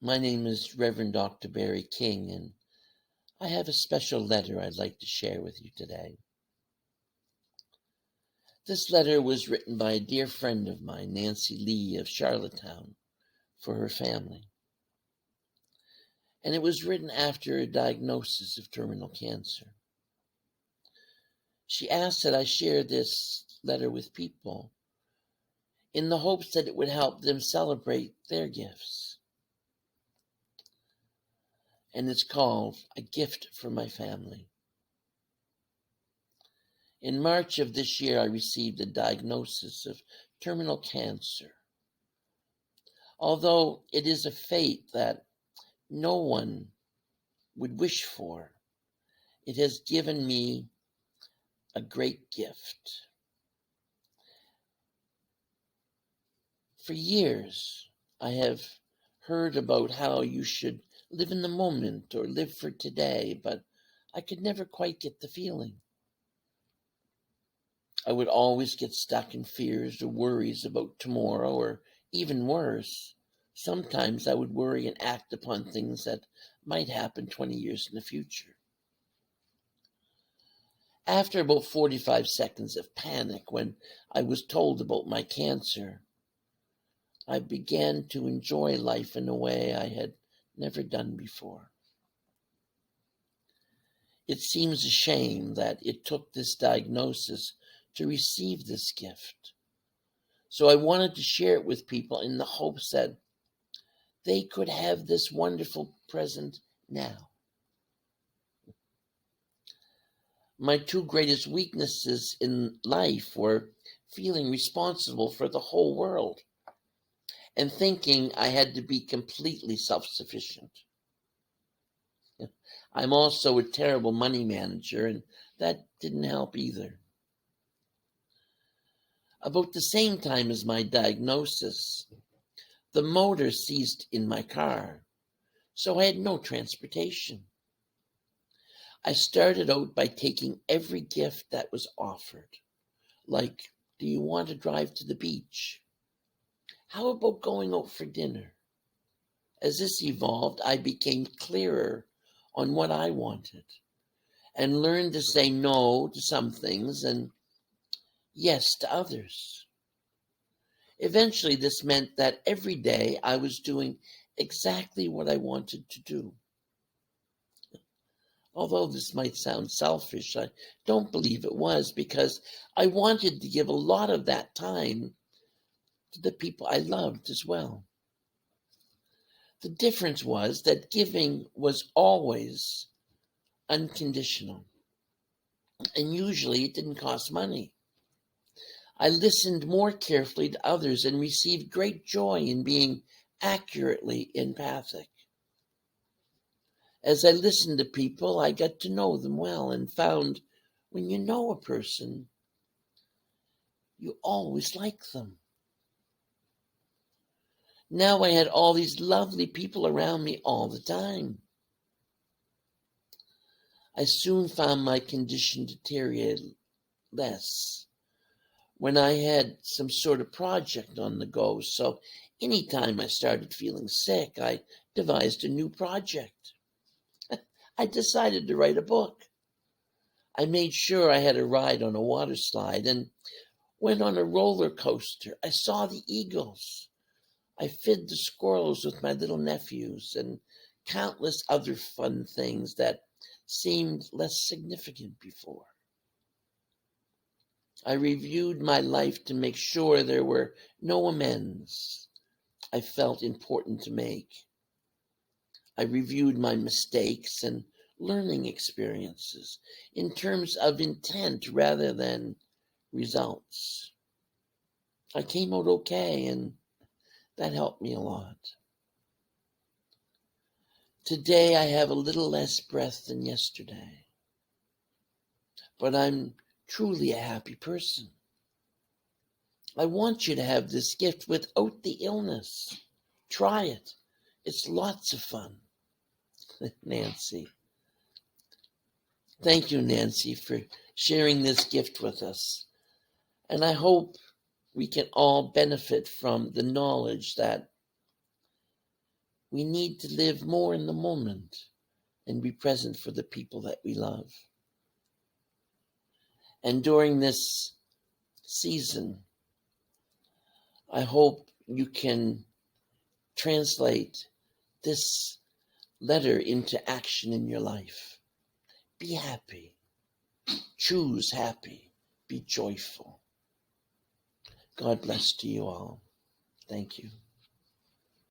My name is Rev Dr Barry King, and I have a special letter I'd like to share with you today. This letter was written by a dear friend of mine, Nancy Lee of Charlottetown, for her family. And it was written after a diagnosis of terminal cancer. She asked that I share this letter with people in the hopes that it would help them celebrate their gifts. And it's called A Gift for My Family. In March of this year, I received a diagnosis of terminal cancer. Although it is a fate that no one would wish for, it has given me a great gift. For years, I have heard about how you should live in the moment or live for today, but I could never quite get the feeling. I would always get stuck in fears or worries about tomorrow, or even worse, sometimes I would worry and act upon things that might happen 20 years in the future. After about 45 seconds of panic when I was told about my cancer, I began to enjoy life in a way I had never done before. It seems a shame that it took this diagnosis to receive this gift. So I wanted to share it with people in the hopes that they could have this wonderful present now. My two greatest weaknesses in life were feeling responsible for the whole world and thinking I had to be completely self-sufficient. I'm also a terrible money manager, and that didn't help either. About the same time as my diagnosis, the motor ceased in my car, so I had no transportation. I started out by taking every gift that was offered, like, do you want to drive to the beach? How about going out for dinner? As this evolved, I became clearer on what I wanted and learned to say no to some things and yes to others. Eventually, this meant that every day I was doing exactly what I wanted to do. Although this might sound selfish, I don't believe it was, because I wanted to give a lot of that time to the people I loved as well. The difference was that giving was always unconditional, and usually it didn't cost money. I listened more carefully to others and received great joy in being accurately empathic. As I listened to people, I got to know them well and found when you know a person, you always like them. Now I had all these lovely people around me all the time. I soon found my condition deteriorated less when I had some sort of project on the go. So anytime I started feeling sick, I devised a new project. I decided to write a book. I made sure I had a ride on a water slide and went on a roller coaster. I saw the eagles. I fed the squirrels with my little nephews and countless other fun things that seemed less significant before. I reviewed my life to make sure there were no amends I felt important to make. I reviewed my mistakes and learning experiences in terms of intent rather than results. I came out okay, and that helped me a lot. Today I have a little less breath than yesterday, but I'm truly a happy person. I want you to have this gift without the illness. Try it. It's lots of fun. Nancy. Thank you, Nancy, for sharing this gift with us. And I hope we can all benefit from the knowledge that We need to live more in the moment and be present for the people that we love. And during this season, I hope you can translate this letter into action in your life. Be happy. Choose happy. Be joyful. God bless to you all. Thank you.